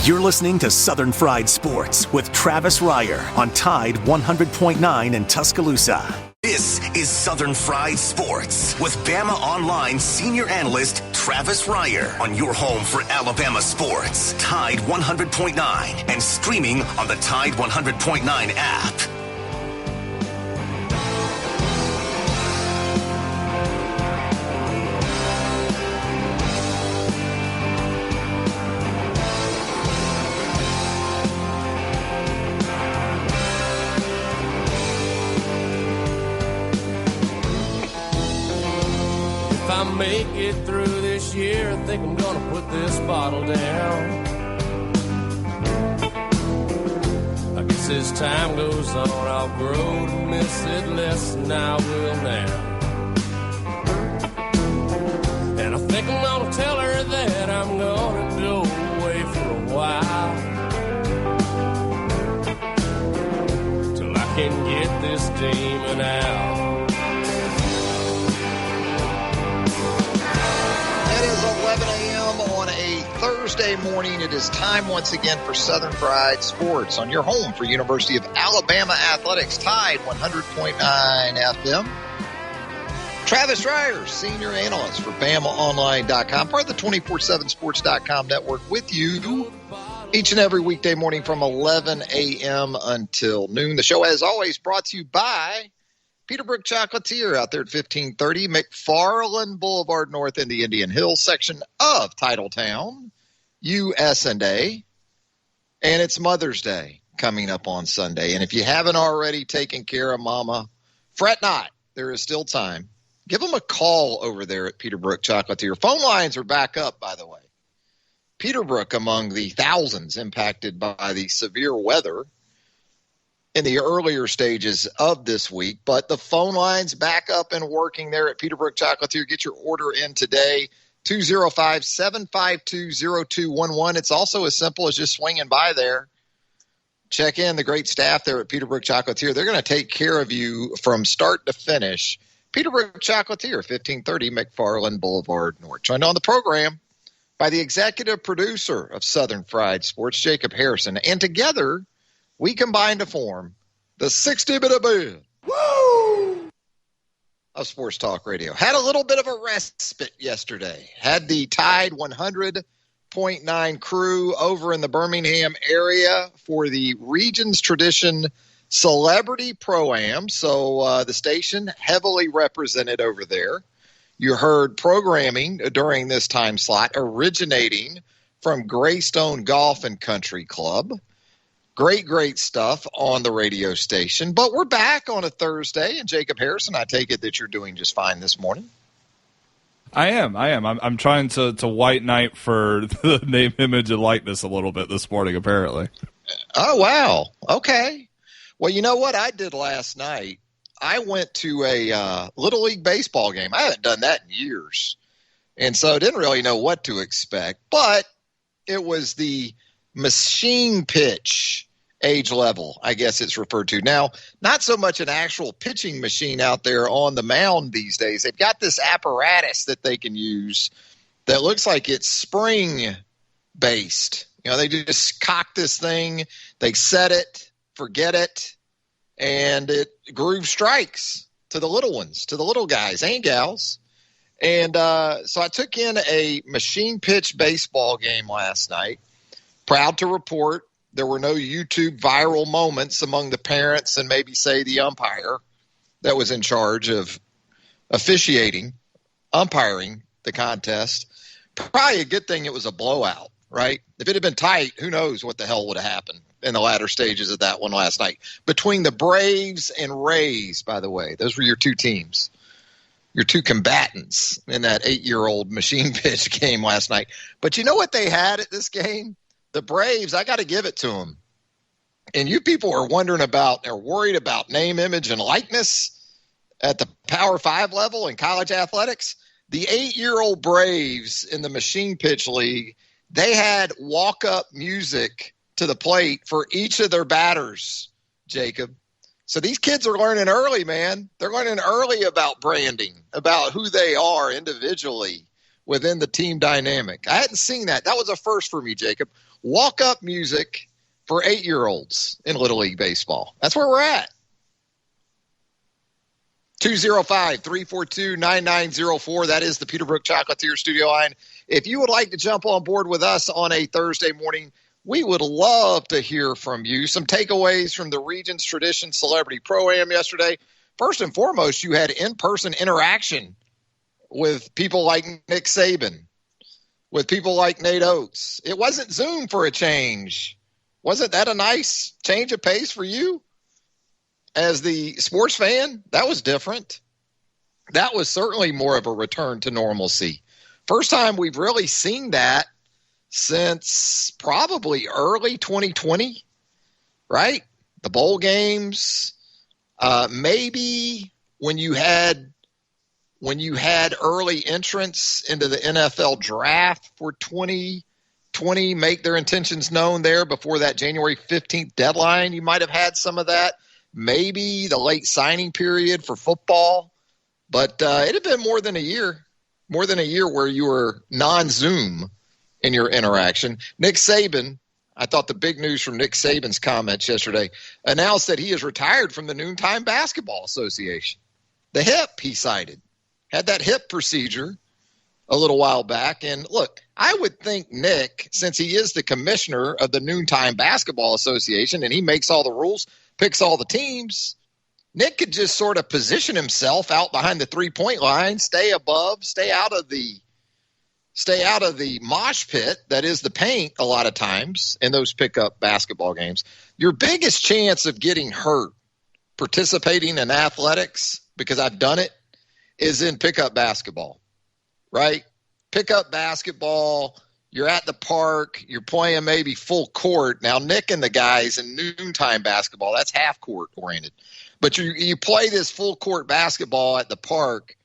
You're listening to Southern Fried Sports with Travis Reier on Tide 100.9 in Tuscaloosa. This is Southern Fried Sports with Bama Online senior analyst Travis Reier on your home for Alabama sports. Tide 100.9 and streaming on the Tide 100.9 app. If I make it through this year, I think I'm gonna put this bottle down. I guess as time goes on, I'll grow to miss it less than I will now. And I think I'm gonna tell her that I'm gonna go away for a while, till I can get this demon out. It is 11 a.m. on a Thursday morning. It is time once again for Southern Fried Sports on your home for University of Alabama Athletics, Tide 100.9 FM. Travis Reier, senior analyst for BamaOnline.com, part of the 247sports.com network, with you each and every weekday morning from 11 a.m. until noon. The show, as always, brought to you by Peterbrook Chocolatier out there at 1530 McFarland Boulevard North in the Indian Hills section of Titletown, USA. And it's Mother's Day coming up on Sunday. And if you haven't already taken care of Mama, fret not. There is still time. Give them a call over there at Peterbrook Chocolatier. Phone lines are back up, by the way. Peterbrook among the thousands impacted by the severe weather in the earlier stages of this week, but the phone line's back up and working there at Peterbrook Chocolatier. Get your order in today, 205-752-0211. It's also as simple as just swinging by there. Check in the great staff there at Peterbrook Chocolatier. They're going to take care of you from start to finish. Peterbrook Chocolatier, 1530 McFarland Boulevard North. Joined on the program by the executive producer of Southern Fried Sports, Jacob Harrison, and together we combined to form the 60-minute band of Sports Talk Radio. Had a little bit of a respite yesterday. Had the Tide 100.9 crew over in the Birmingham area for the Regions Tradition Celebrity Pro-Am. So the station heavily represented over there. You heard programming during this time slot originating from Greystone Golf and Country Club. Great stuff on the radio station. But we're back on a Thursday, and Jacob Harrison, I take it that you're doing just fine this morning. I am. I'm trying to white knight for the name, image, and likeness a little bit this morning, apparently. Oh, wow. Okay. Well, you know what I did last night? I went to a Little League baseball game. I haven't done that in years, and so I didn't really know what to expect. But it was the machine pitch age level, I guess it's referred to. Now, not so much an actual pitching machine out there on the mound these days. They've got this apparatus that they can use that looks like it's spring-based. You know, they just cock this thing, they set it, forget it, and it groove strikes to the little ones, to the little guys and gals. And so I took in a machine pitch baseball game last night. Proud to report there were no YouTube viral moments among the parents and maybe, say, the umpire that was in charge of umpiring the contest. Probably a good thing it was a blowout, right? If it had been tight, who knows what the hell would have happened in the latter stages of that one last night. Between the Braves and Rays, by the way, those were your two teams, your two combatants in that 8-year-old machine pitch game last night. But you know what they had at this game? The Braves, I got to give it to them. And you people are worried about name, image, and likeness at the Power 5 level in college athletics. The 8-year-old Braves in the machine pitch league, they had walk-up music to the plate for each of their batters, Jacob. So these kids are learning early, man. They're learning early about branding, about who they are individually within the team dynamic. I hadn't seen that. That was a first for me, Jacob. Walk-up music for 8-year-olds in Little League Baseball. That's where we're at. 205-342-9904. That is the Peterbrook Chocolatier studio line. If you would like to jump on board with us on a Thursday morning, we would love to hear from you. Some takeaways from the Regions Tradition Celebrity Pro-Am yesterday. First and foremost, you had in-person interaction with people like Nick Saban, with people like Nate Oates. It wasn't Zoom for a change. Wasn't that a nice change of pace for you? As the sports fan, that was different. That was certainly more of a return to normalcy. First time we've really seen that since probably early 2020, right? The bowl games, maybe when you had early entrants into the NFL draft for 2020 make their intentions known there before that January 15th deadline, you might have had some of that. Maybe the late signing period for football, but it had been more than a year where you were non-Zoom in your interaction. Nick Saban, I thought the big news from Nick Saban's comments yesterday, announced that he is retired from the Noontime Basketball Association. The hip, he cited, had that hip procedure a little while back. And look, I would think Nick, since he is the commissioner of the Noontime Basketball Association and he makes all the rules, picks all the teams, Nick could just sort of position himself out behind the three-point line, stay out of the mosh pit that is the paint a lot of times in those pickup basketball games. Your biggest chance of getting hurt participating in athletics, because I've done it, is in pickup basketball, right? Pickup basketball, you're at the park, you're playing maybe full court. Now, Nick and the guys in noontime basketball, that's half court oriented. But you play this full court basketball at the park,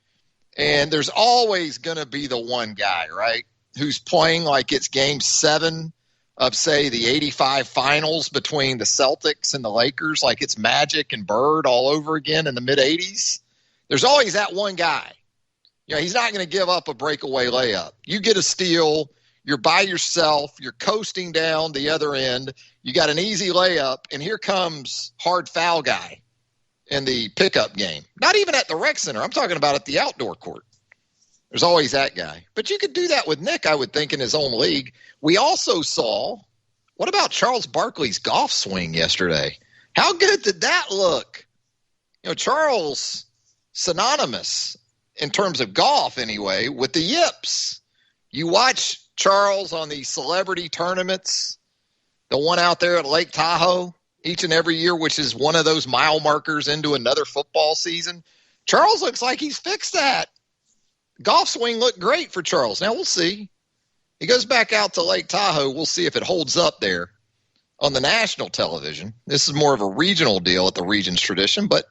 and there's always going to be the one guy, right, who's playing like it's game 7 of, say, the 85 finals between the Celtics and the Lakers, like it's Magic and Bird all over again in the mid-'80s. There's always that one guy. You know, he's not going to give up a breakaway layup. You get a steal, you're by yourself, you're coasting down the other end, you got an easy layup, and here comes hard foul guy in the pickup game. Not even at the rec center. I'm talking about at the outdoor court. There's always that guy. But you could do that with Nick, I would think, in his own league. We also saw, what about Charles Barkley's golf swing yesterday? How good did that look? You know, Charles, synonymous in terms of golf anyway, with the yips. You watch Charles on the celebrity tournaments, the one out there at Lake Tahoe each and every year, which is one of those mile markers into another football season. Charles looks like he's fixed that. Golf swing looked great for Charles. Now we'll see. He goes back out to Lake Tahoe. We'll see if it holds up there on the national television. This is more of a regional deal at the Regions Tradition, but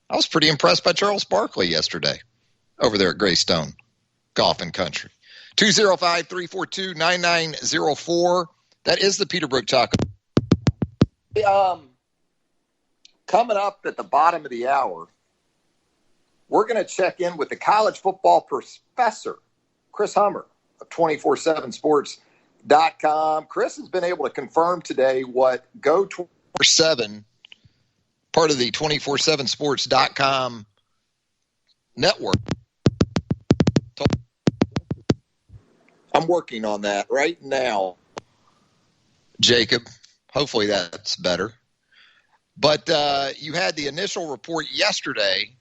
I was pretty impressed by Charles Barkley yesterday over there at Greystone Golf and Country. 205-342-9904. That is the Peterbrook Chocolate. Coming up at the bottom of the hour, we're going to check in with the college football professor, Chris Hummer of 247sports.com. Chris has been able to confirm today what Go 247, part of the 247sports.com network. I'm working on that right now, Jacob. Hopefully that's better. But you had the initial report yesterday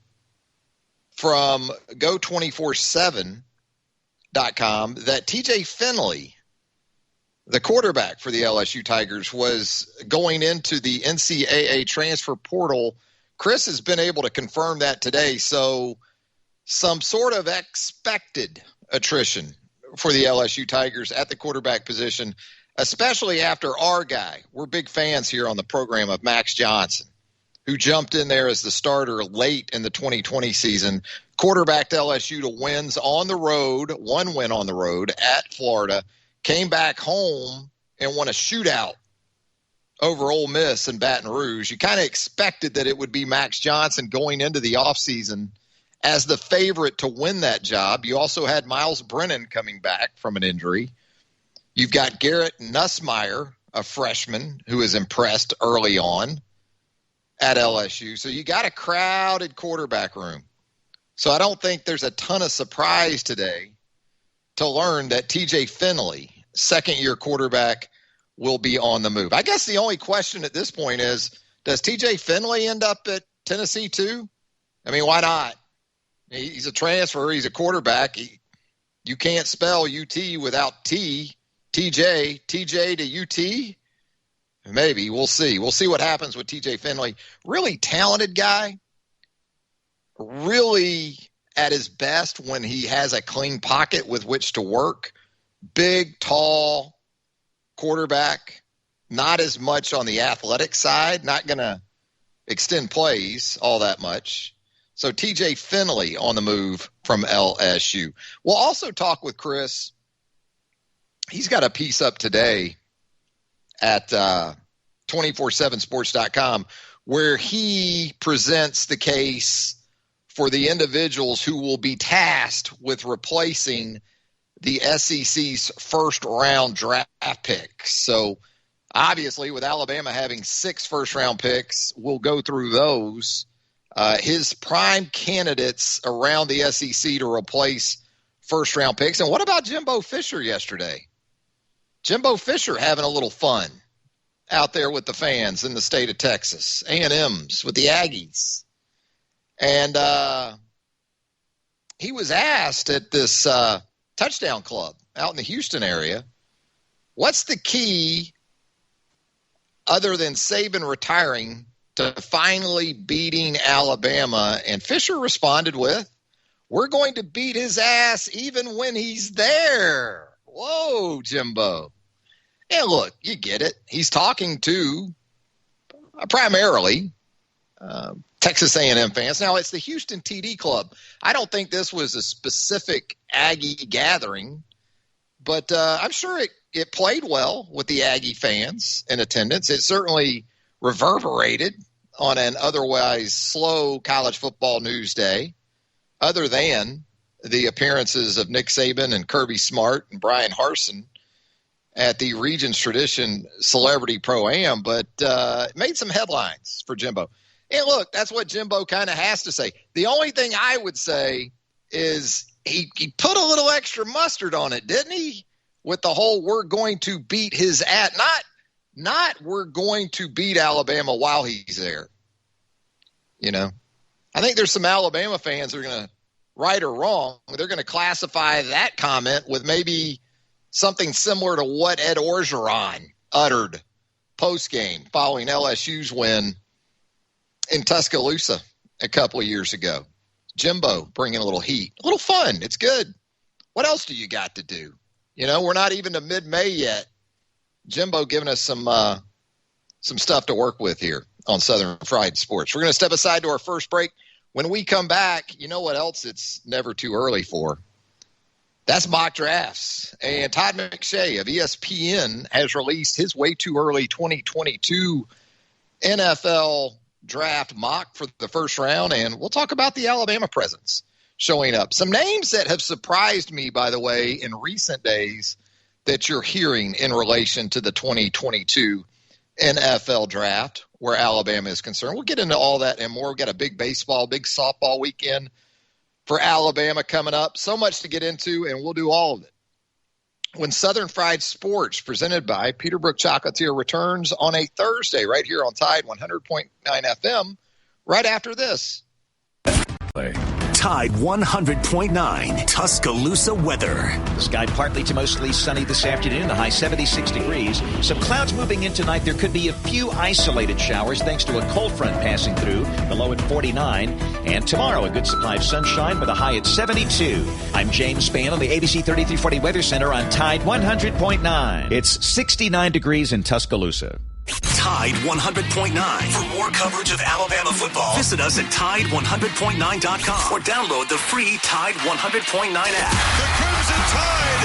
from Go247.com that TJ Finley, the quarterback for the LSU Tigers, was going into the NCAA transfer portal. Chris has been able to confirm that today. So some sort of expected attrition for the LSU Tigers at the quarterback position, especially after our guy. We're big fans here on the program of Max Johnson, who jumped in there as the starter late in the 2020 season, quarterbacked LSU to wins on the road, one win on the road at Florida, came back home and won a shootout over Ole Miss in Baton Rouge. You kind of expected that it would be Max Johnson going into the offseason as the favorite to win that job. You also had Miles Brennan coming back from an injury. You've got Garrett Nussmeier, a freshman who has impressed early on at LSU. So you got a crowded quarterback room. So I don't think there's a ton of surprise today to learn that TJ Finley, second-year quarterback, will be on the move. I guess the only question at this point is, does TJ Finley end up at Tennessee too? I mean, why not? He's a transfer. He's a quarterback. You can't spell UT without T. TJ to UT? Maybe. We'll see. We'll see what happens with TJ Finley. Really talented guy. Really at his best when he has a clean pocket with which to work. Big, tall quarterback. Not as much on the athletic side. Not going to extend plays all that much. So TJ Finley on the move from LSU. We'll also talk with Chris. He's got a piece up today at 247sports.com where he presents the case for the individuals who will be tasked with replacing the SEC's first-round draft picks. So, obviously, with Alabama having 6 first-round picks, we'll go through those. His prime candidates around the SEC to replace first-round picks. And what about Jimbo Fisher yesterday? Jimbo Fisher having a little fun out there with the fans in the state of Texas. A&M's with the Aggies. And he was asked at this touchdown club out in the Houston area, what's the key other than Saban retiring to finally beating Alabama? And Fisher responded with, we're going to beat his ass even when he's there. Whoa, Jimbo. And look, you get it. He's talking to primarily Texas A&M fans. Now, it's the Houston TD Club. I don't think this was a specific Aggie gathering, but I'm sure it played well with the Aggie fans in attendance. It certainly reverberated on an otherwise slow college football news day, other than the appearances of Nick Saban and Kirby Smart and Brian Harsin at the Regions Tradition Celebrity Pro-Am, but it made some headlines for Jimbo. And look, that's what Jimbo kind of has to say. The only thing I would say is he put a little extra mustard on it, didn't he? With the whole we're going to beat his ass. Not we're going to beat Alabama while he's there. You know, I think there's some Alabama fans that are going to, right or wrong, they're going to classify that comment with maybe something similar to what Ed Orgeron uttered post-game following LSU's win in Tuscaloosa a couple of years ago. Jimbo bringing a little heat, a little fun. It's good. What else do you got to do? You know, we're not even to mid-May yet. Jimbo giving us some stuff to work with here on Southern Fried Sports. We're going to step aside to our first break. When we come back, you know what else it's never too early for? That's mock drafts. And Todd McShay of ESPN has released his way too early 2022 NFL draft mock for the first round, and we'll talk about the Alabama presence showing up. Some names that have surprised me, by the way, in recent days that you're hearing in relation to the 2022 NFL draft where Alabama is concerned. We'll get into all that and more. We've got a big baseball, big softball weekend for Alabama coming up. So much to get into, and we'll do all of it when Southern Fried Sports, presented by Peterbrook Chocolatier, returns on a Thursday right here on Tide 100.9 FM right after this. Tide 100.9 Tuscaloosa weather. The sky partly to mostly sunny this afternoon, the high 76 degrees. Some clouds moving in tonight. There could be a few isolated showers thanks to a cold front passing through, the low at 49. And tomorrow, a good supply of sunshine with a high at 72. I'm James Spann on the ABC 3340 Weather Center on Tide 100.9. It's 69 degrees in Tuscaloosa. Tide 100.9. For more coverage of Alabama football, visit us at Tide100.9.com or download the free Tide 100.9 app. The Crimson Tide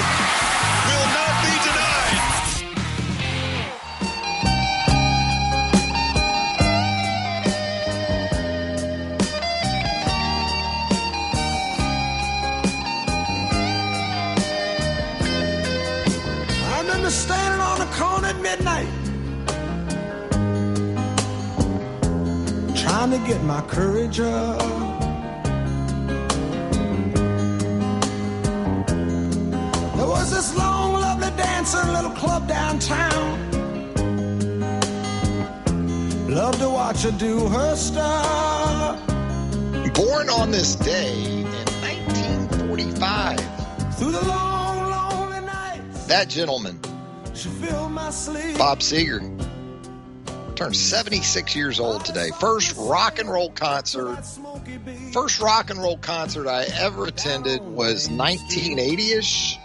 will not be denied. trying to get my courage up. There was this long, lovely dancing little club downtown. Love to watch her do her stuff. Born on this day in 1945. Through the long, lonely nights. That gentleman, she filled my sleep. Bob Seger, turned 76 years old today. First rock and roll concert I ever attended was 1980-ish,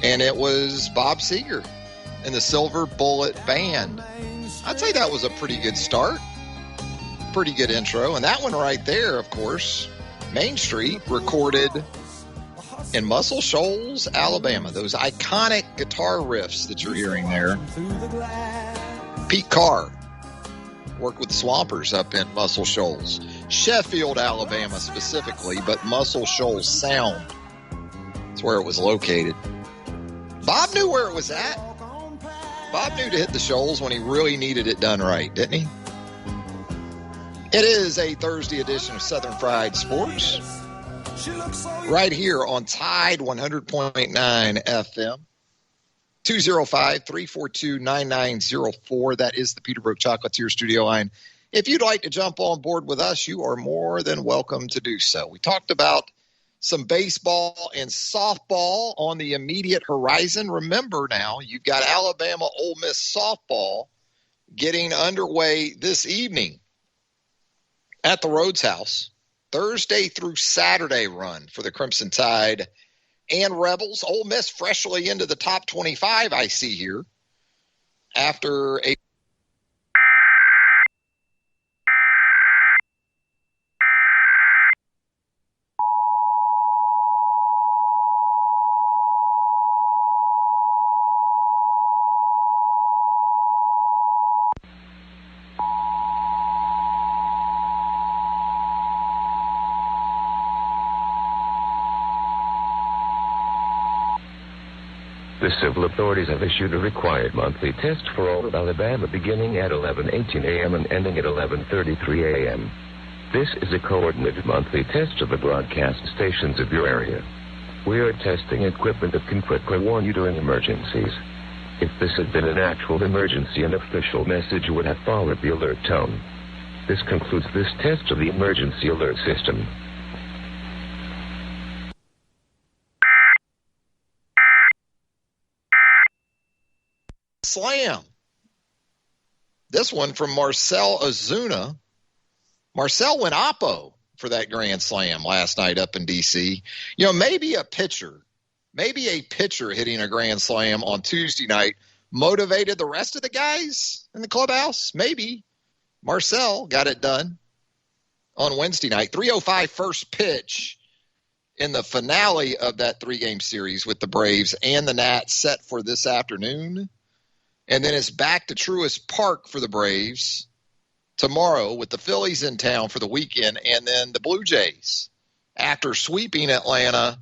and it was Bob Seger and the Silver Bullet Band. I'd say that was a pretty good start, pretty good intro. And that one right there, of course, Main Street, recorded in Muscle Shoals, Alabama. Those iconic guitar riffs that you're hearing there. Pete Carr worked with the Swampers up in Muscle Shoals. Sheffield, Alabama specifically, but Muscle Shoals Sound. That's where it was located. Bob knew where it was at. Bob knew to hit the shoals when he really needed it done right, didn't he? It is a Thursday edition of Southern Fried Sports. Right here on Tide 100.9 FM. 205-342-9904. That is the Peterbrook Chocolatier studio line. If you'd like to jump on board with us, you are more than welcome to do so. We talked about some baseball and softball on the immediate horizon. Remember now, you've got Alabama Ole Miss softball getting underway this evening at the Rhodes House. Thursday through Saturday run for the Crimson Tide and Rebels. Ole Miss freshly into the top 25, I see here, after a The civil authorities have issued a required monthly test for all of Alabama beginning at 11:18 a.m. and ending at 11:33 a.m. This is a coordinated monthly test of the broadcast stations of your area. We are testing equipment that can quickly warn you during emergencies. If this had been an actual emergency, an official message would have followed the alert tone. This concludes this test of the emergency alert system. Slam. This one from Marcell Ozuna. Marcell went oppo for that grand slam last night up in D.C. You know, maybe a pitcher hitting a grand slam on Tuesday night motivated the rest of the guys in the clubhouse. Maybe. Marcell got it done on Wednesday night. 3:05 first pitch in the finale of that three-game series with the Braves and the Nats set for this afternoon. And then it's back to Truist Park for the Braves tomorrow with the Phillies in town for the weekend, and then the Blue Jays. After sweeping Atlanta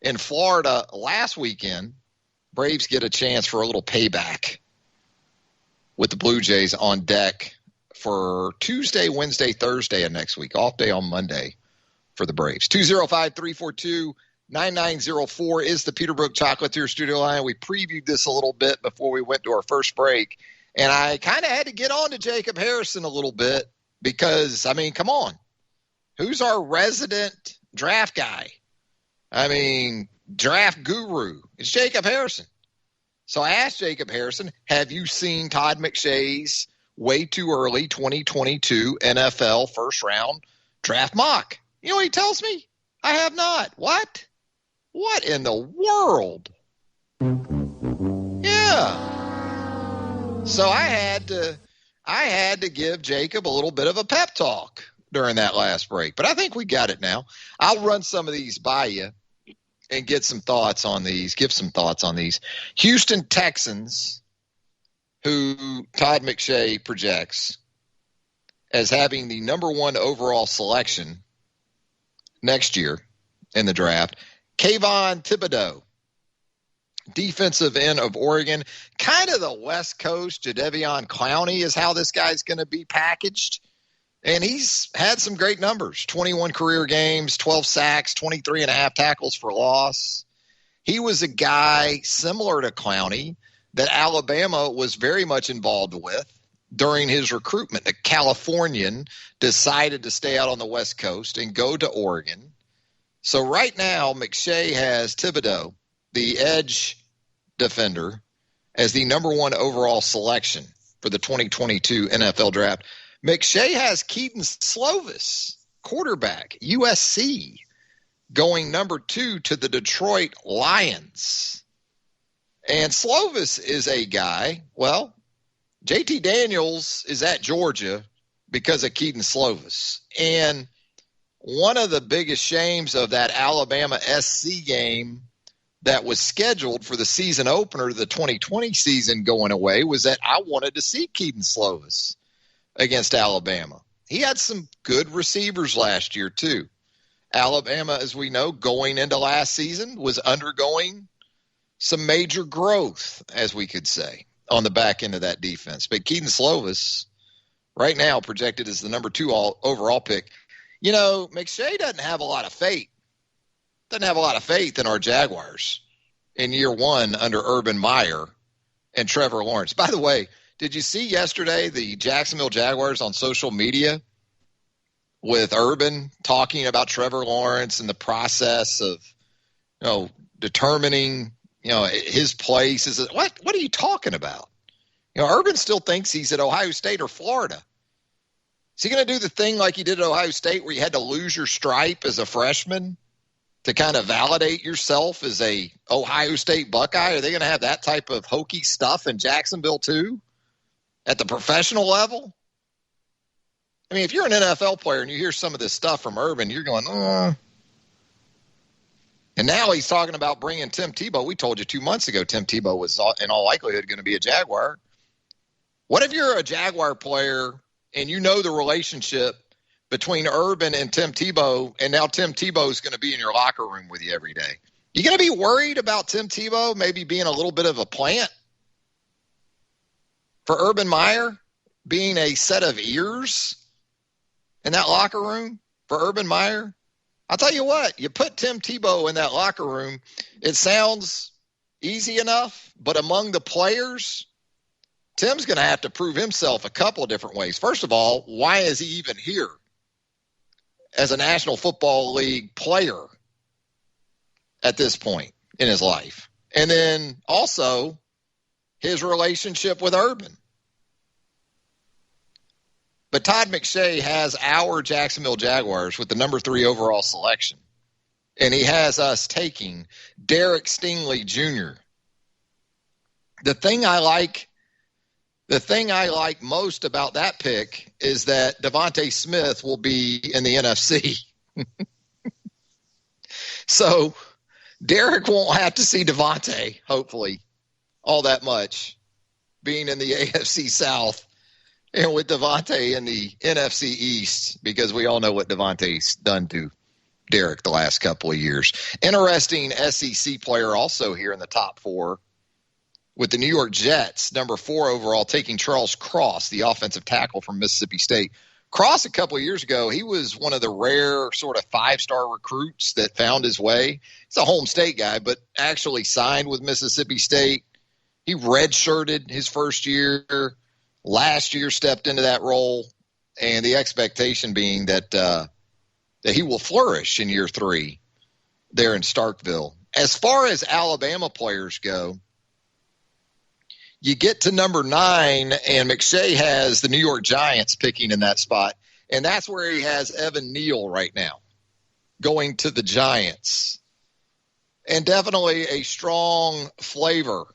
in Florida last weekend, Braves get a chance for a little payback with the Blue Jays on deck for Tuesday, Wednesday, Thursday of next week. Off day on Monday for the Braves. 205-342-9904 is the Peterbrook Chocolatier studio line. We previewed this a little bit before we went to our first break, and I kind of had to get on to Jacob Harrison a little bit because, I mean, come on. Who's our resident draft guy? I mean, draft guru. It's Jacob Harrison. So I asked Jacob Harrison, have you seen Todd McShay's way too early 2022 NFL first round draft mock? You know what he tells me? I have not. What? What in the world? Yeah. So I had to give Jacob a little bit of a pep talk during that last break, but I think we got it now. I'll run some of these by you and get some thoughts on these, give some thoughts on these. Houston Texans, who Todd McShay projects as having the number one overall selection next year in the draft. Kayvon Thibodeau, defensive end of Oregon, kind of the West Coast. Jadeveon Clowney is how this guy's going to be packaged And he's had some great numbers, 21 career games, 12 sacks, 23.5 tackles for loss. He was a guy similar to Clowney that Alabama was very much involved with during his recruitment. A Californian decided to stay out on the West Coast and go to Oregon. So right now, McShay has Thibodeau, the edge defender, as the number 1 overall selection for the 2022 NFL Draft. McShay has Keaton Slovis, quarterback, USC, going number 2 to the Detroit Lions. And Slovis is a guy, well, JT Daniels is at Georgia because of Keaton Slovis. And one of the biggest shames of that Alabama SC game that was scheduled for the season opener of the 2020 season going away was that I wanted to see Keaton Slovis against Alabama. He had some good receivers last year too. Alabama, as we know, going into last season was undergoing some major growth, as we could say, on the back end of that defense. But Keaton Slovis, right now, projected as the number 2 overall pick. You know, McShay doesn't have a lot of faith. Doesn't have a lot of faith in our Jaguars in year 1 under Urban Meyer and Trevor Lawrence. By the way, did you see yesterday the Jacksonville Jaguars on social media with Urban talking about Trevor Lawrence and the process of, determining, his place? What are you talking about? Urban still thinks he's at Ohio State or Florida. Is he going to do the thing like he did at Ohio State where you had to lose your stripe as a freshman to kind of validate yourself as a Ohio State Buckeye? Are they going to have that type of hokey stuff in Jacksonville too at the professional level? I mean, if you're an NFL player and you hear some of this stuff from Urban, you're going, And now he's talking about bringing Tim Tebow. We told you 2 months ago Tim Tebow was in all likelihood going to be a Jaguar. What if you're a Jaguar player and you know the relationship between Urban and Tim Tebow, and now Tim Tebow is going to be in your locker room with you every day? You going to be worried about Tim Tebow maybe being a little bit of a plant for Urban Meyer, being a set of ears in that locker room for Urban Meyer? I'll tell you what, you put Tim Tebow in that locker room, it sounds easy enough, but among the players, Tim's going to have to prove himself a couple of different ways. First of all, why is he even here as a National Football League player at this point in his life? And then also his relationship with Urban. But Todd McShay has our Jacksonville Jaguars with the number 3 overall selection. And he has us taking Derek Stingley Jr. The thing I like most about that pick is that Devontae Smith will be in the NFC. So Derek won't have to see Devontae, hopefully, all that much, being in the AFC South. And with Devontae in the NFC East, because we all know what Devontae's done to Derek the last couple of years. Interesting SEC player also here in the top 4 with the New York Jets, number 4 overall, taking Charles Cross, the offensive tackle from Mississippi State. Cross, a couple of years ago, he was one of the rare sort of 5-star recruits that found his way. He's a home state guy, but actually signed with Mississippi State. He redshirted his first year. Last year stepped into that role, and the expectation being that he will flourish in year 3 there in Starkville. As far as Alabama players go, you get to number 9, and McShay has the New York Giants picking in that spot, and that's where he has Evan Neal right now, going to the Giants. And definitely a strong flavor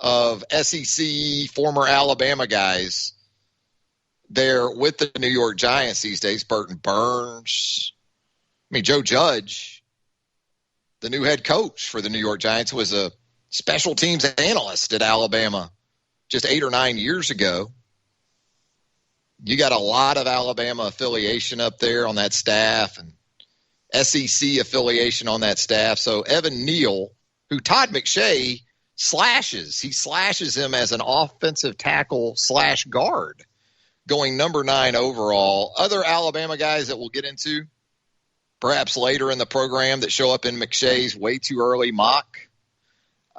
of SEC, former Alabama guys there with the New York Giants these days. Burton Burns. I mean, Joe Judge, the new head coach for the New York Giants, was a special teams analyst at Alabama just 8 or 9 years ago. You got a lot of Alabama affiliation up there on that staff and SEC affiliation on that staff. So Evan Neal, who Todd McShay slashes. He slashes him as an offensive tackle / guard going number 9 overall. Other Alabama guys that we'll get into perhaps later in the program that show up in McShay's way too early mock.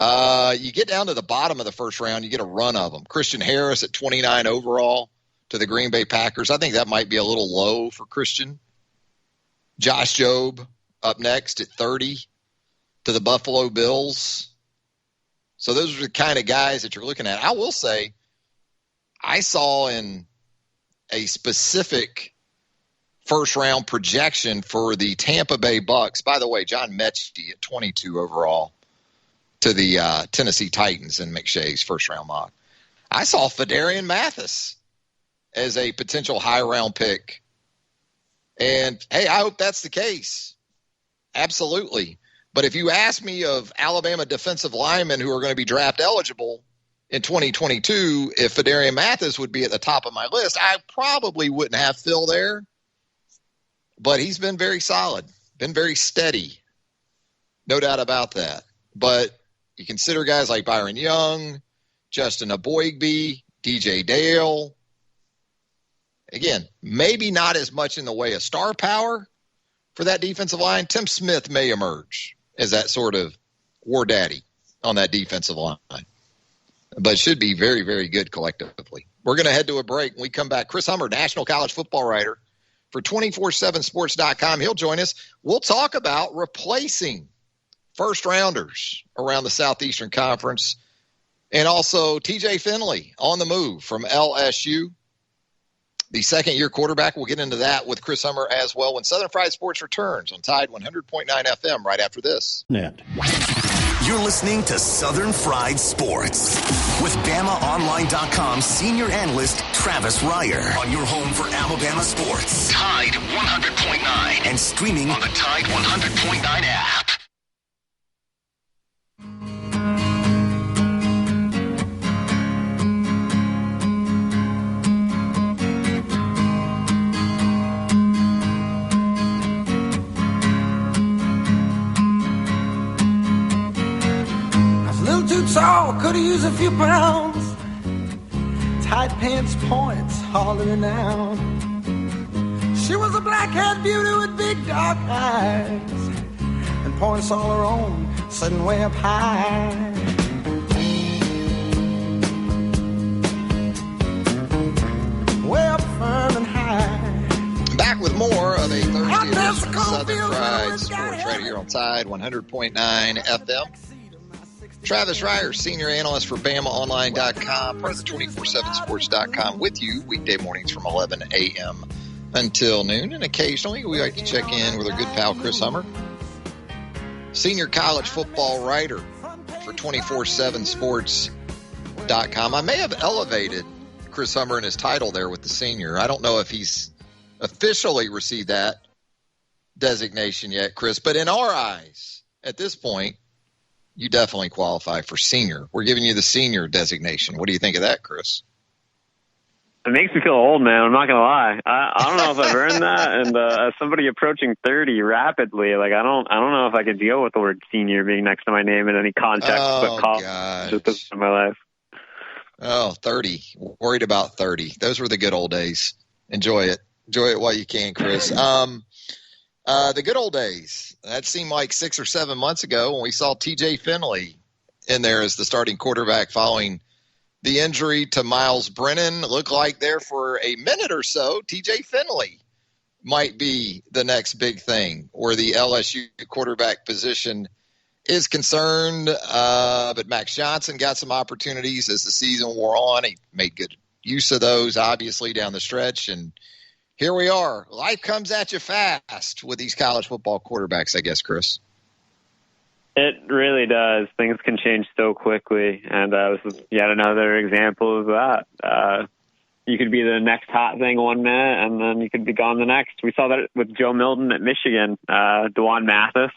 You get down to the bottom of the first round, you get a run of them. Christian Harris at 29 overall to the Green Bay Packers. I think that might be a little low for Christian. Josh Jobe up next at 30 to the Buffalo Bills. So those are the kind of guys that you're looking at. I will say, I saw in a specific first-round projection for the Tampa Bay Bucks. By the way, John Mechie at 22 overall to the Tennessee Titans in McShay's first-round mock. I saw Phidarian Mathis as a potential high-round pick. And, hey, I hope that's the case. Absolutely. But if you ask me of Alabama defensive linemen who are going to be draft eligible in 2022, if Phidarian Mathis would be at the top of my list, I probably wouldn't have Phil there. But he's been very solid, been very steady. No doubt about that. But you consider guys like Byron Young, Justin Aboigbe, DJ Dale. Again, maybe not as much in the way of star power for that defensive line. Tim Smith may emerge as that sort of war daddy on that defensive line. But should be very, very good collectively. We're going to head to a break. When we come back, Chris Hummer, national college football writer for 247sports.com. He'll join us. We'll talk about replacing first-rounders around the Southeastern Conference. And also TJ Finley on the move from LSU. The second-year quarterback. We'll get into that with Chris Hummer as well when Southern Fried Sports returns on Tide 100.9 FM right after this. You're listening to Southern Fried Sports with BamaOnline.com senior analyst Travis Reier on your home for Alabama sports. Tide 100.9 and streaming on the Tide 100.9 app. Tall, could have used a few pounds. Tight pants points, hauling her down. She was a black-haired beauty with big dark eyes and points all her own, sitting way up high. Way up firm and high. Back with more of a Thursday edition of Southern Fried Sports right here on Tide 100.9 FM. Travis Reier, senior analyst for BamaOnline.com, part of the 247sports.com, with you weekday mornings from 11 a.m. until noon. And occasionally we like to check in with our good pal Chris Hummer, senior college football writer for 247sports.com. I may have elevated Chris Hummer in his title there with the senior. I don't know if he's officially received that designation yet, Chris, but in our eyes, at this point, you definitely qualify for senior. We're giving you the senior designation. What do you think of that, Chris? It makes me feel old, man. I'm not going to lie. I don't know if I've earned that. And as somebody approaching 30 rapidly, like I don't know if I can deal with the word senior being next to my name in any context but college just this in my life. Oh, 30. Worried about 30. Those were the good old days. Enjoy it. Enjoy it while you can, Chris. The good old days. That seemed like 6 or 7 months ago when we saw TJ Finley in there as the starting quarterback following the injury to Miles Brennan. It looked like there for a minute or so, TJ Finley might be the next big thing where the LSU quarterback position is concerned. But Max Johnson got some opportunities as the season wore on. He made good use of those, obviously, down the stretch. And here we are. Life comes at you fast with these college football quarterbacks, I guess, Chris. It really does. Things can change so quickly, and this is yet another example of that. You could be the next hot thing one minute, and then you could be gone the next. We saw that with Joe Milton at Michigan, Dwan Mathis,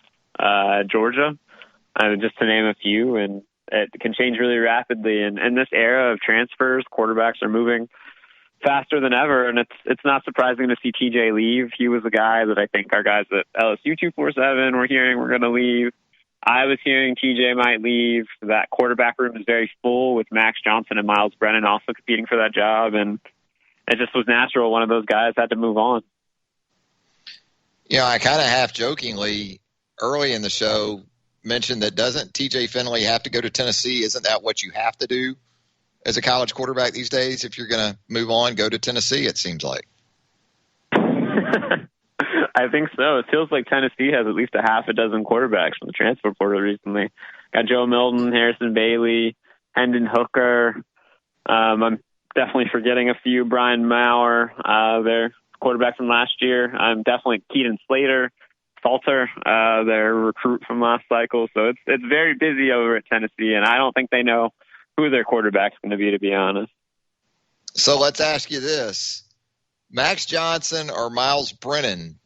Georgia, just to name a few, and it can change really rapidly. And in this era of transfers, quarterbacks are moving faster than ever, and it's not surprising to see TJ leave. He was the guy that I think our guys at LSU 247 were hearing we're going to leave. I was hearing TJ might leave. That quarterback room is very full with Max Johnson and Miles Brennan also competing for that job, and it just was natural. One of those guys had to move on. I kind of half jokingly early in the show mentioned that doesn't TJ Finley have to go to Tennessee? Isn't that what you have to do as a college quarterback these days? If you're going to move on, go to Tennessee, it seems like. I think so. It feels like Tennessee has at least a half a dozen quarterbacks from the transfer portal recently. Got Joe Milton, Harrison Bailey, Hendon Hooker. I'm definitely forgetting a few. Brian Maurer, their quarterback from last year. I'm definitely Keaton Slater, Salter, their recruit from last cycle. So it's very busy over at Tennessee, and I don't think they know who their quarterback's going to be honest. So let's ask you this. Max Johnson or Miles Brennan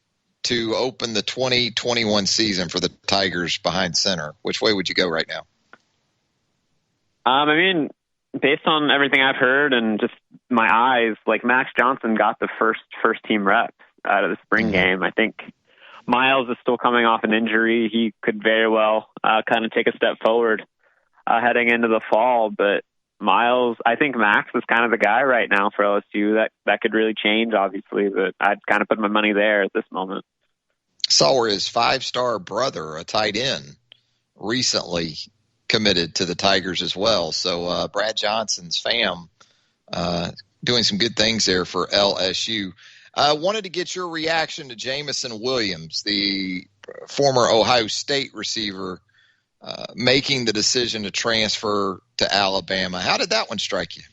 to open the 2021 season for the Tigers behind center? Which way would you go right now? Based on everything I've heard and just my eyes, like Max Johnson got the first team reps out of the spring game. I think Miles is still coming off an injury. He could very well kind of take a step forward heading into the fall, but Miles, I think Max is kind of the guy right now for LSU. That could really change, obviously, but I'd kind of put my money there at this moment. Saw where his 5-star brother, a tight end, recently committed to the Tigers as well. So Brad Johnson's fam doing some good things there for LSU. I wanted to get your reaction to Jameson Williams, the former Ohio State receiver, making the decision to transfer to Alabama. How did that one strike you?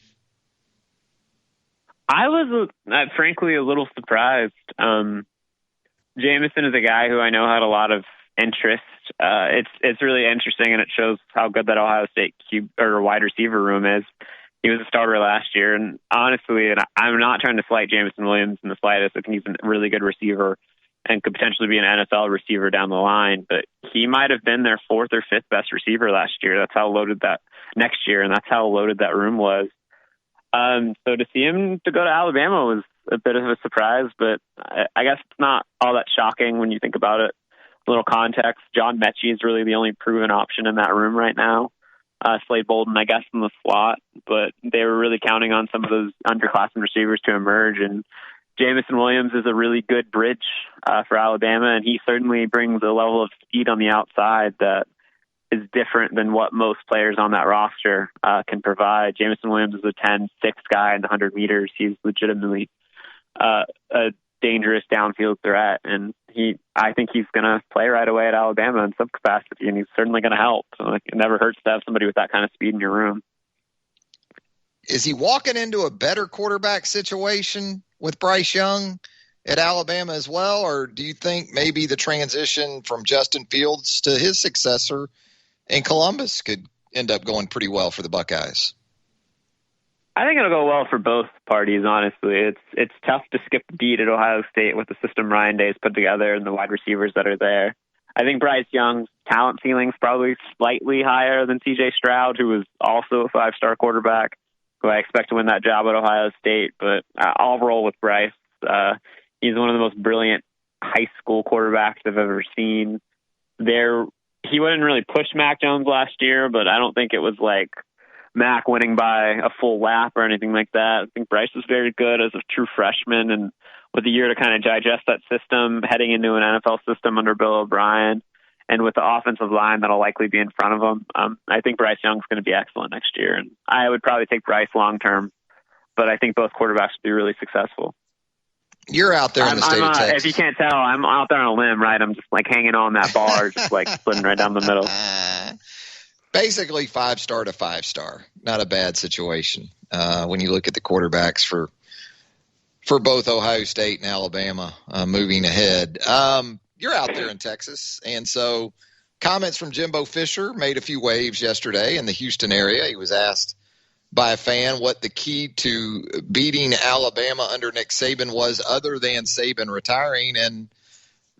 I was frankly a little surprised. Jameson is a guy who I know had a lot of interest. It's really interesting, and it shows how good that Ohio State wide receiver room is. He was a starter last year, and honestly, and I'm not trying to slight Jameson Williams in the slightest. I think he's a really good receiver and could potentially be an NFL receiver down the line, but he might have been their 4th or 5th best receiver last year. That's how loaded that next year, and that's how loaded that room was. So to see him to go to Alabama was a bit of a surprise, but I guess it's not all that shocking when you think about it. A little context, John Mechie is really the only proven option in that room right now. Slade Bolden, I guess, in the slot, but they were really counting on some of those underclassmen receivers to emerge, and Jameson Williams is a really good bridge for Alabama, and he certainly brings a level of speed on the outside that is different than what most players on that roster can provide. Jameson Williams is a 10-6 guy in the 100 meters. He's legitimately a dangerous downfield threat, and I think he's going to play right away at Alabama in some capacity, and he's certainly going to help. So it never hurts to have somebody with that kind of speed in your room. Is he walking into a better quarterback situation with Bryce Young at Alabama as well, or do you think maybe the transition from Justin Fields to his successor in Columbus could end up going pretty well for the Buckeyes? I think it'll go well for both parties, honestly. It's tough to skip the beat at Ohio State with the system Ryan Day's put together and the wide receivers that are there. I think Bryce Young's talent ceiling's probably slightly higher than C.J. Stroud, who was also a 5-star quarterback, who I expect to win that job at Ohio State. But I'll roll with Bryce. He's one of the most brilliant high school quarterbacks I've ever seen. He wouldn't really push Mac Jones last year, but I don't think it was like Mac winning by a full lap or anything like that. I think Bryce was very good as a true freshman, and with a year to kind of digest that system, heading into an NFL system under Bill O'Brien, and with the offensive line that'll likely be in front of him, I think Bryce Young's going to be excellent next year. And I would probably take Bryce long term, but I think both quarterbacks will be really successul. You're out there in the state of Texas. If you can't tell, I'm out there on a limb, right? I'm just like hanging on that bar, just like splitting right down the middle. Basically 5-star to 5-star. Not a bad situation when you look at the quarterbacks for both Ohio State and Alabama moving ahead. You're out there in Texas, and so comments from Jimbo Fisher made a few waves yesterday in the Houston area. He was asked by a fan what the key to beating Alabama under Nick Saban was other than Saban retiring, and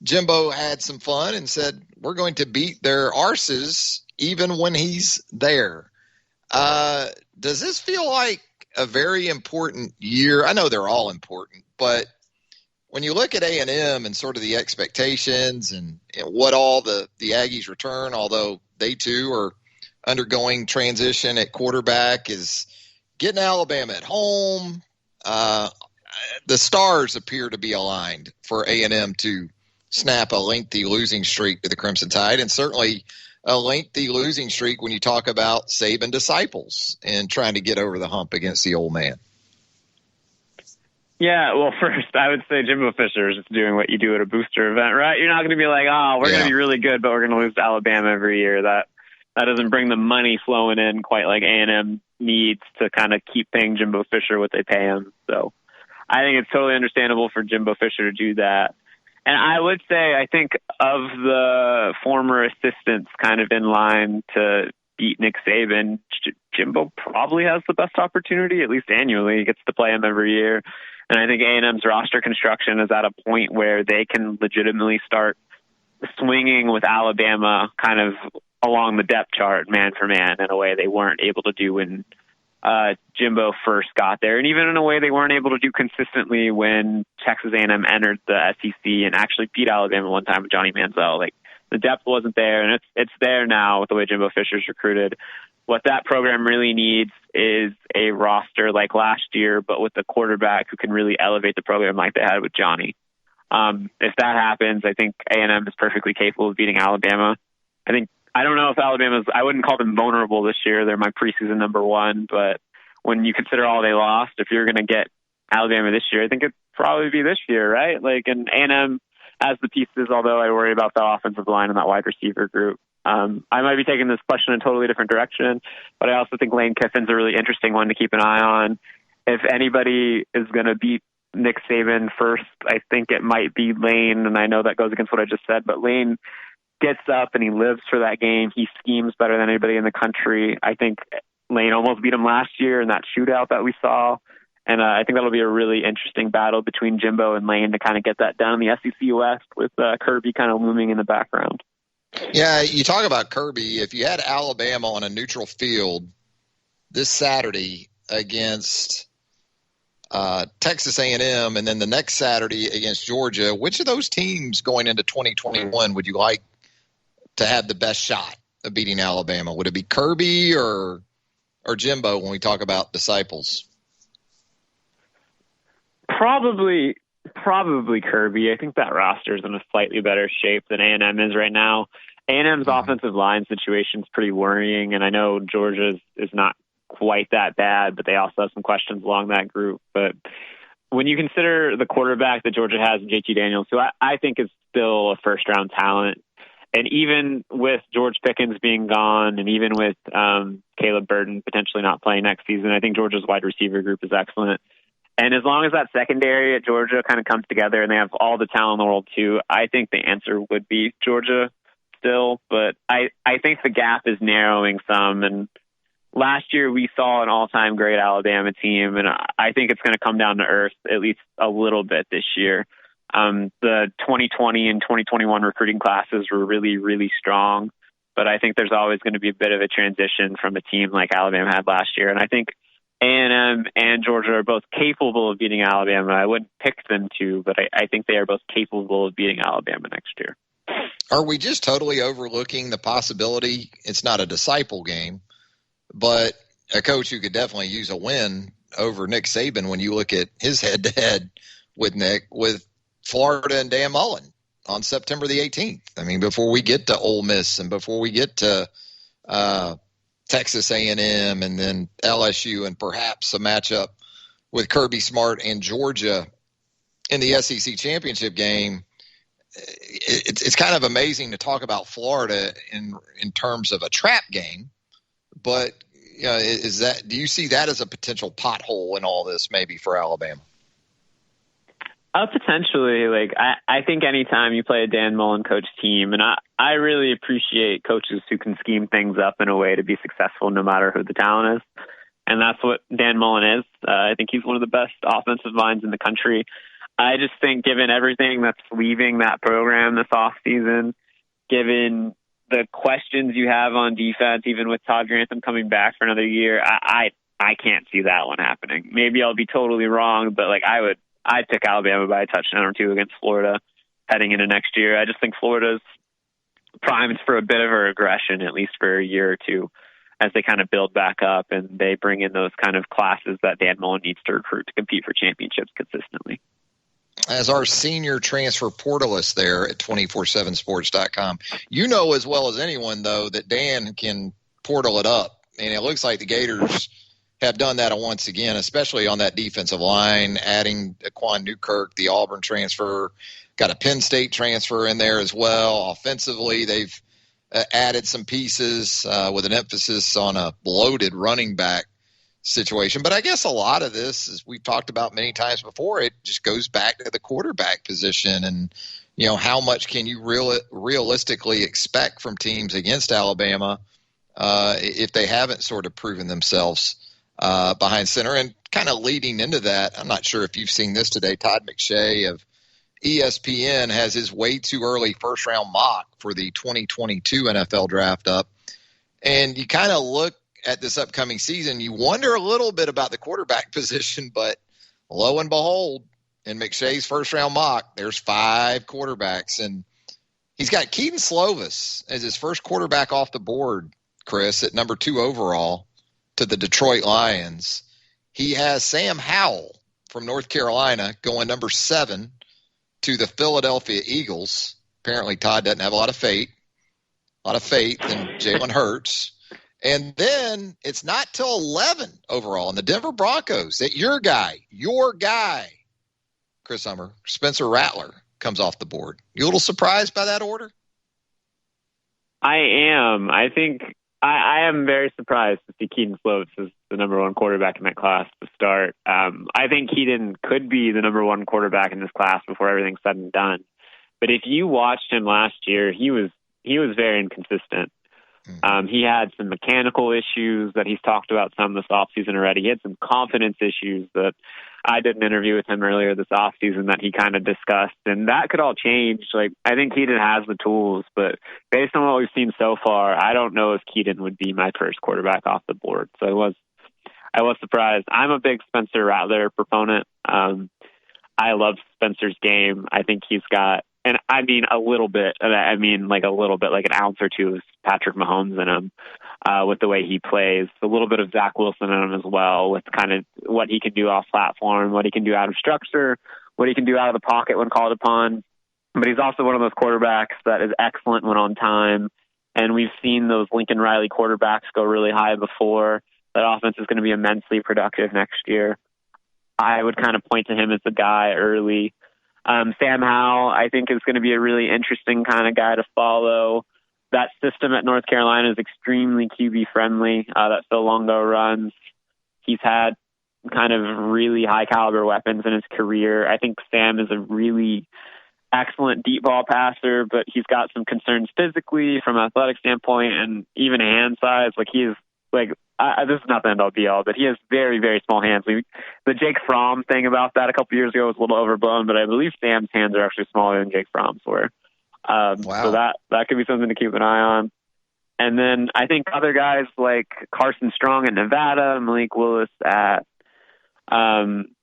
Jimbo had some fun and said, we're going to beat their arses even when he's there. Does this feel like a very important year? I know they're all important, but when you look at A&M and sort of the expectations and what all the Aggies return, although they too are undergoing transition at quarterback, is getting Alabama at home, the stars appear to be aligned for A&M to snap a lengthy losing streak to the Crimson Tide, and certainly a lengthy losing streak when you talk about Saban disciples and trying to get over the hump against the old man. Yeah, well, first, I would say Jimbo Fisher is just doing what you do at a booster event, right? You're not going to be like, we're going to be really good, but we're going to lose to Alabama every year. That doesn't bring the money flowing in quite like A&M needs to kind of keep paying Jimbo Fisher what they pay him. So I think it's totally understandable for Jimbo Fisher to do that. And I would say, I think of the former assistants kind of in line to beat Nick Saban, Jimbo probably has the best opportunity, at least annually. He gets to play him every year. And I think A&M's roster construction is at a point where they can legitimately start swinging with Alabama kind of along the depth chart, man for man, in a way they weren't able to do when Jimbo first got there, and even in a way they weren't able to do consistently when Texas A&M entered the SEC and actually beat Alabama one time with Johnny Manziel. Like, the depth wasn't there, and it's there now with the way Jimbo Fisher's recruited. What that program really needs is a roster like last year, but with a quarterback who can really elevate the program like they had with Johnny. If that happens, I think A&M is perfectly capable of beating Alabama. I don't know if I wouldn't call them vulnerable this year. They're my preseason number one, but when you consider all they lost, if you're going to get Alabama this year, I think it'd probably be this year, right? Like, and A&M has the pieces, although I worry about the offensive line and that wide receiver group. I might be taking this question in a totally different direction, but I also think Lane Kiffin's a really interesting one to keep an eye on. If anybody is going to beat Nick Saban first, I think it might be Lane, and I know that goes against what I just said, but Lane gets up and he lives for that game. He schemes better than anybody in the country. I think Lane almost beat him last year in that shootout that we saw. And I think that'll be a really interesting battle between Jimbo and Lane to kind of get that done in the SEC West with Kirby kind of looming in the background. Yeah, you talk about Kirby. If you had Alabama on a neutral field this Saturday against Texas A&M and then the next Saturday against Georgia, which of those teams going into 2021 would you like to have the best shot of beating Alabama? Would it be Kirby or Jimbo when we talk about disciples? Probably Kirby. I think that roster is in a slightly better shape than A&M is right now. A&M's offensive line situation is pretty worrying, and I know Georgia's is not quite that bad, but they also have some questions along that group. But when you consider the quarterback that Georgia has in JT Daniels, who I think is still a first-round talent, and even with George Pickens being gone, and even with Caleb Burton potentially not playing next season, I think Georgia's wide receiver group is excellent. And as long as that secondary at Georgia kind of comes together and they have all the talent in the world too, I think the answer would be Georgia still. But I think the gap is narrowing some. And last year we saw an all-time great Alabama team, and I think it's going to come down to earth at least a little bit this year. The 2020 and 2021 recruiting classes were really, really strong. But I think there's always going to be a bit of a transition from a team like Alabama had last year. And I think A&M and Georgia are both capable of beating Alabama. I wouldn't pick them to, but I think they are both capable of beating Alabama next year. Are we just totally overlooking the possibility? It's not a disciple game, but a coach who could definitely use a win over Nick Saban when you look at his head-to-head with Florida and Dan Mullen on September the 18th. I mean, before we get to Ole Miss and before we get to Texas A&M and then LSU and perhaps a matchup with Kirby Smart and Georgia in the SEC championship game, it's kind of amazing to talk about Florida in terms of a trap game. But do you see that as a potential pothole in all this maybe for Alabama? Potentially. I think anytime you play a Dan Mullen coach team, and I really appreciate coaches who can scheme things up in a way to be successful no matter who the talent is. And that's what Dan Mullen is. I think he's one of the best offensive minds in the country. I just think given everything that's leaving that program this offseason, given the questions you have on defense, even with Todd Grantham coming back for another year, I can't see that one happening. Maybe I'll be totally wrong, but I'd pick Alabama by a touchdown or two against Florida heading into next year. I just think Florida's primed for a bit of a regression, at least for a year or two. as they kind of build back up and they bring in those kind of classes that Dan Mullen needs to recruit to compete for championships consistently. As our senior transfer portalist there at 247sports.com, you know as well as anyone, though, that Dan can portal it up. And it looks like the Gators have done that once again, especially on that defensive line, adding Quan Newkirk, the Auburn transfer, got a Penn State transfer in there as well. Offensively, they've added some pieces with an emphasis on a loaded running back situation. But I guess a lot of this, as we've talked about many times before, it just goes back to the quarterback position and, you know, how much can you realistically expect from teams against Alabama if they haven't sort of proven themselves behind center. And kind of leading into that, I'm not sure if you've seen this today, Todd McShay of ESPN has his way too early first-round mock for the 2022 NFL draft up. And you kind of look at this upcoming season, you wonder a little bit about the quarterback position, but lo and behold, in McShay's first-round mock, there's 5 quarterbacks. And he's got Keaton Slovis as his first quarterback off the board, Chris, at number 2 overall to the Detroit Lions. He has Sam Howell from North Carolina going number 7 to the Philadelphia Eagles. Apparently Todd doesn't have a lot of faith in Jalen Hurts. And then it's not till 11 overall in the Denver Broncos that your guy, Chris Hummer, Spencer Rattler, comes off the board. You a little surprised by that order? I am. I think I am very surprised to see Keaton Slovis as the number 1 quarterback in that class to start. I think Keaton could be the number 1 quarterback in this class before everything's said and done. But if you watched him last year, he was very inconsistent. He had some mechanical issues that he's talked about some this offseason already. He had some confidence issues that I did an interview with him earlier this offseason that he kind of discussed, and that could all change. Like, I think Keaton has the tools, but based on what we've seen so far, I don't know if Keaton would be my first quarterback off the board. So I was surprised. I'm a big Spencer Rattler proponent. I love Spencer's game. I think he's got, and I mean a little bit, like an ounce or two of Patrick Mahomes in him with the way he plays. A little bit of Zach Wilson in him as well with kind of what he can do off platform, what he can do out of structure, what he can do out of the pocket when called upon. But he's also one of those quarterbacks that is excellent when on time. And we've seen those Lincoln Riley quarterbacks go really high before. That offense is going to be immensely productive next year. I would kind of point to him as the guy early. Sam Howell, I think, is going to be a really interesting kind of guy to follow. That system at North Carolina is extremely QB-friendly that Phil Longo runs. He's had kind of really high-caliber weapons in his career. I think Sam is a really excellent deep ball passer, but he's got some concerns physically from an athletic standpoint and even hand size. Like, he is, like, this is not the end-all be-all, but he has very, very small hands. The Jake Fromm thing about that a couple years ago was a little overblown, but I believe Sam's hands are actually smaller than Jake Fromm's were. Wow. So that could be something to keep an eye on. And then I think other guys like Carson Strong at Nevada, Malik Willis at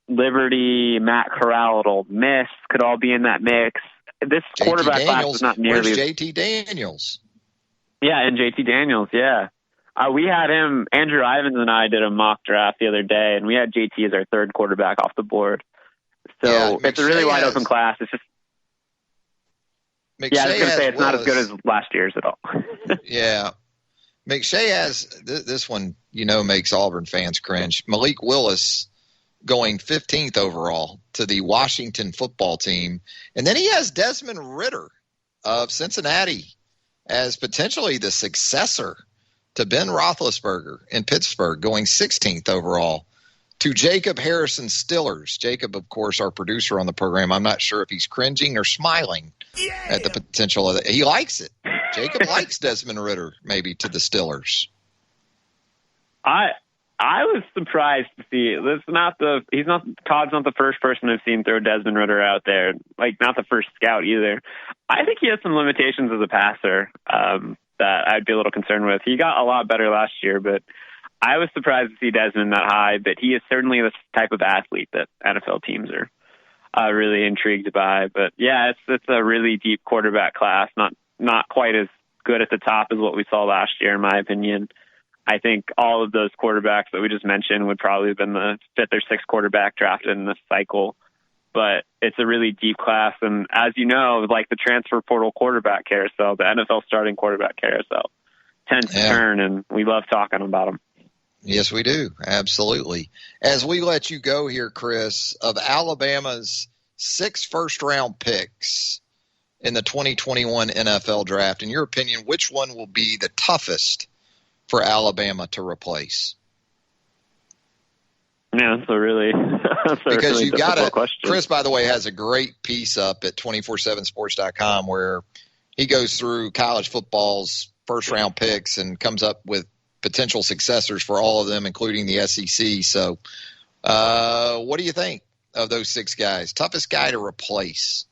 Liberty, Matt Corral at Ole Miss could all be in that mix. This quarterback class is not nearly... Where's JT Daniels? Yeah, and JT Daniels, yeah. We had him, Andrew Ivins and I did a mock draft the other day, and we had JT as our 3rd quarterback off the board. So it's a really wide open class. It's just... I was going to say it's not as good as last year's at all. Yeah. McShay has this one, makes Auburn fans cringe. Malik Willis going 15th overall to the Washington football team. And then he has Desmond Ridder of Cincinnati as potentially the successor to Ben Roethlisberger in Pittsburgh, going 16th overall to Jacob Harrison Stillers. Jacob, of course, our producer on the program. I'm not sure if he's cringing or smiling at the potential of it. He likes it. Jacob likes Desmond Ridder maybe to the Stillers. I was surprised to see Todd's not the first person I've seen throw Desmond Ridder out there. Like, not the first scout either. I think he has some limitations as a passer that I'd be a little concerned with. He got a lot better last year, but I was surprised to see Desmond that high. But he is certainly the type of athlete that NFL teams are really intrigued by. But yeah, it's a really deep quarterback class. Not quite as good at the top as what we saw last year, in my opinion. I think all of those quarterbacks that we just mentioned would probably have been the 5th or 6th quarterback drafted in this cycle. But it's a really deep class. And as you know, like the transfer portal quarterback carousel, the NFL starting quarterback carousel tends to turn, and we love talking about them. Yes, we do. Absolutely. As we let you go here, Chris, of Alabama's 6 first-round picks in the 2021 NFL Draft, in your opinion, which one will be the toughest for Alabama to replace? Yeah, that's a really because you got it. Question. Chris, by the way, has a great piece up at 247sports.com where he goes through college football's first-round picks and comes up with potential successors for all of them, including the SEC. So what do you think of those 6 guys? Toughest guy to replace?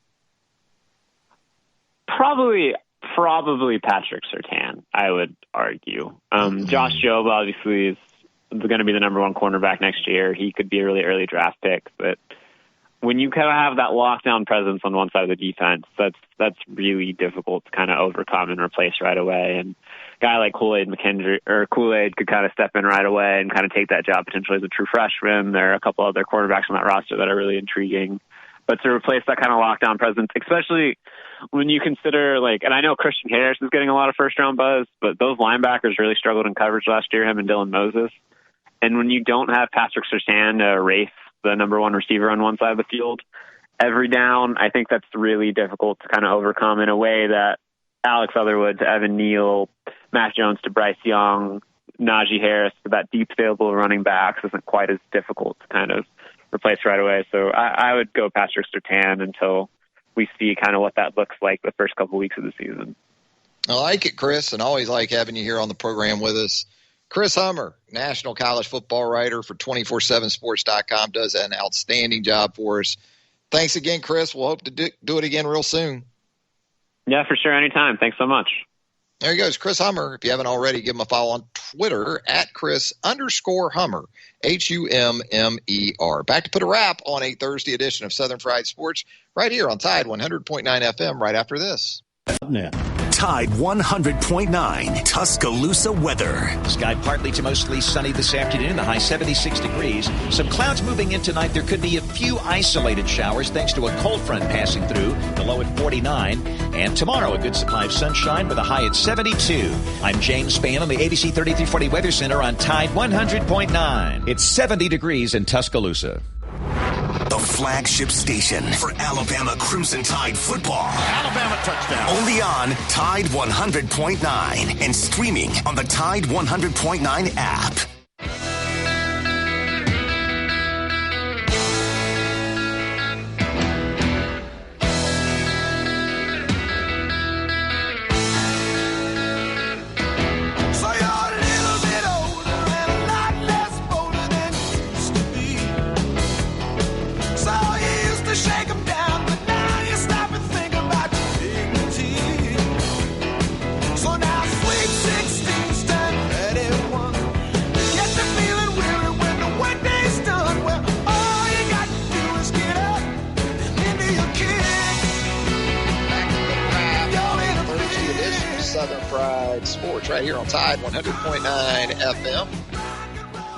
Probably Patrick Surtain, I would argue. Josh Jobe obviously is going to be the number 1 cornerback next year. He could be a really early draft pick, but when you kind of have that lockdown presence on one side of the defense, that's really difficult to kind of overcome and replace right away. And a guy like Kool-Aid could kind of step in right away and kind of take that job potentially as a true freshman. There are a couple other quarterbacks on that roster that are really intriguing. But to replace that kind of lockdown presence, especially when you consider, and I know Christian Harris is getting a lot of first-round buzz, but those linebackers really struggled in coverage last year, him and Dylan Moses. And when you don't have Patrick Surtain to race the number 1 receiver on one side of the field every down, I think that's really difficult to kind of overcome in a way that Alex Leatherwood to Evan Neal, Matt Jones to Bryce Young, Najee Harris to that deep stable of running backs isn't quite as difficult to kind of replace right away. So I would go Patrick Surtain until we see kind of what that looks like the first couple weeks of the season. I like it, Chris, and always like having you here on the program with us. Chris Hummer, national college football writer for 247sports.com, does an outstanding job for us. Thanks again, Chris. We'll hope to do it again real soon. Yeah, for sure. Anytime. Thanks so much. There he goes, Chris Hummer. If you haven't already, give him a follow on Twitter at Chris_Hummer, Hummer. Back to put a wrap on a Thursday edition of Southern Fried Sports right here on Tide 100.9 FM right after this. Tide 100.9 Tuscaloosa weather. Sky partly to mostly sunny this afternoon, the high 76 degrees. Some clouds moving in tonight. There could be a few isolated showers thanks to a cold front passing through, the low at 49. And tomorrow, a good supply of sunshine with a high at 72. I'm James Spann on the ABC 3340 Weather Center on Tide 100.9. It's 70 degrees in Tuscaloosa. The flagship station for Alabama Crimson Tide football. Alabama touchdown. Only on Tide 100.9 and streaming on the Tide 100.9 app. Sports right here on Tide 100.9 FM.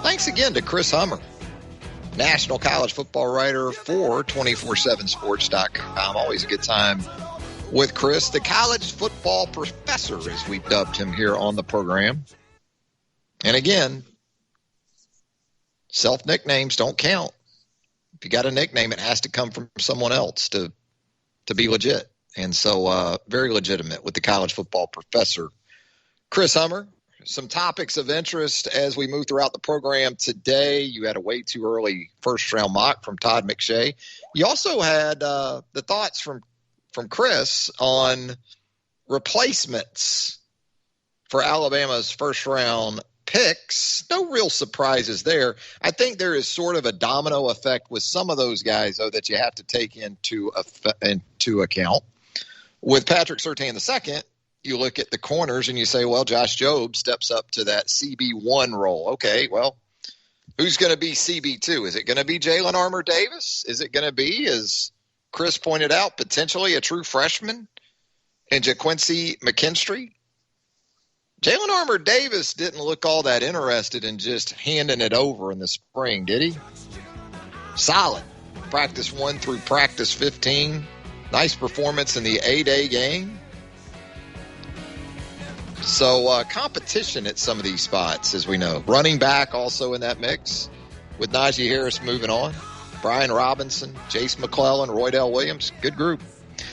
Thanks again to Chris Hummer, national college football writer for 247sports.com. Always a good time with Chris, the college football professor, as we've dubbed him here on the program. And again, self-nicknames don't count. If you got a nickname, it has to come from someone else to be legit. And so very legitimate with the college football professor, Chris Hummer. Some topics of interest as we move throughout the program today. You had a way too early first-round mock from Todd McShay. You also had the thoughts from Chris on replacements for Alabama's first-round picks. No real surprises there. I think there is sort of a domino effect with some of those guys, though, that you have to take into account. With Patrick Surtain II, you look at the corners and you say, well, Josh Jobe steps up to that CB1 role. Okay, well, who's going to be CB2? Is it going to be Jalen Armour-Davis? Is it going to be, as Chris pointed out, potentially a true freshman in JaQuincy McKinstry? Jalen Armour Davis didn't look all that interested in just handing it over in the spring, did he? Solid. Practice 1 through practice 15. Nice performance in the A-Day game. So competition at some of these spots, as we know. Running back also in that mix with Najee Harris moving on. Brian Robinson, Jace McClellan, Roydell Williams. Good group.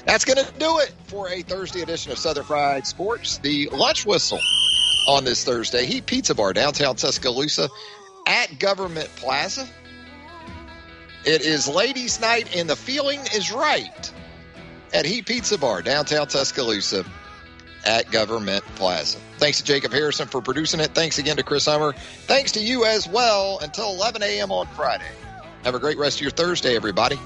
That's going to do it for a Thursday edition of Southern Fried Sports. The lunch whistle on this Thursday. Heat Pizza Bar, downtown Tuscaloosa at Government Plaza. It is ladies' night and the feeling is right at Heat Pizza Bar, downtown Tuscaloosa at Government Plaza. Thanks to Jacob Harrison for producing it. Thanks again to Chris Hummer. Thanks to you as well. Until 11 a.m. on Friday. Have a great rest of your Thursday, everybody.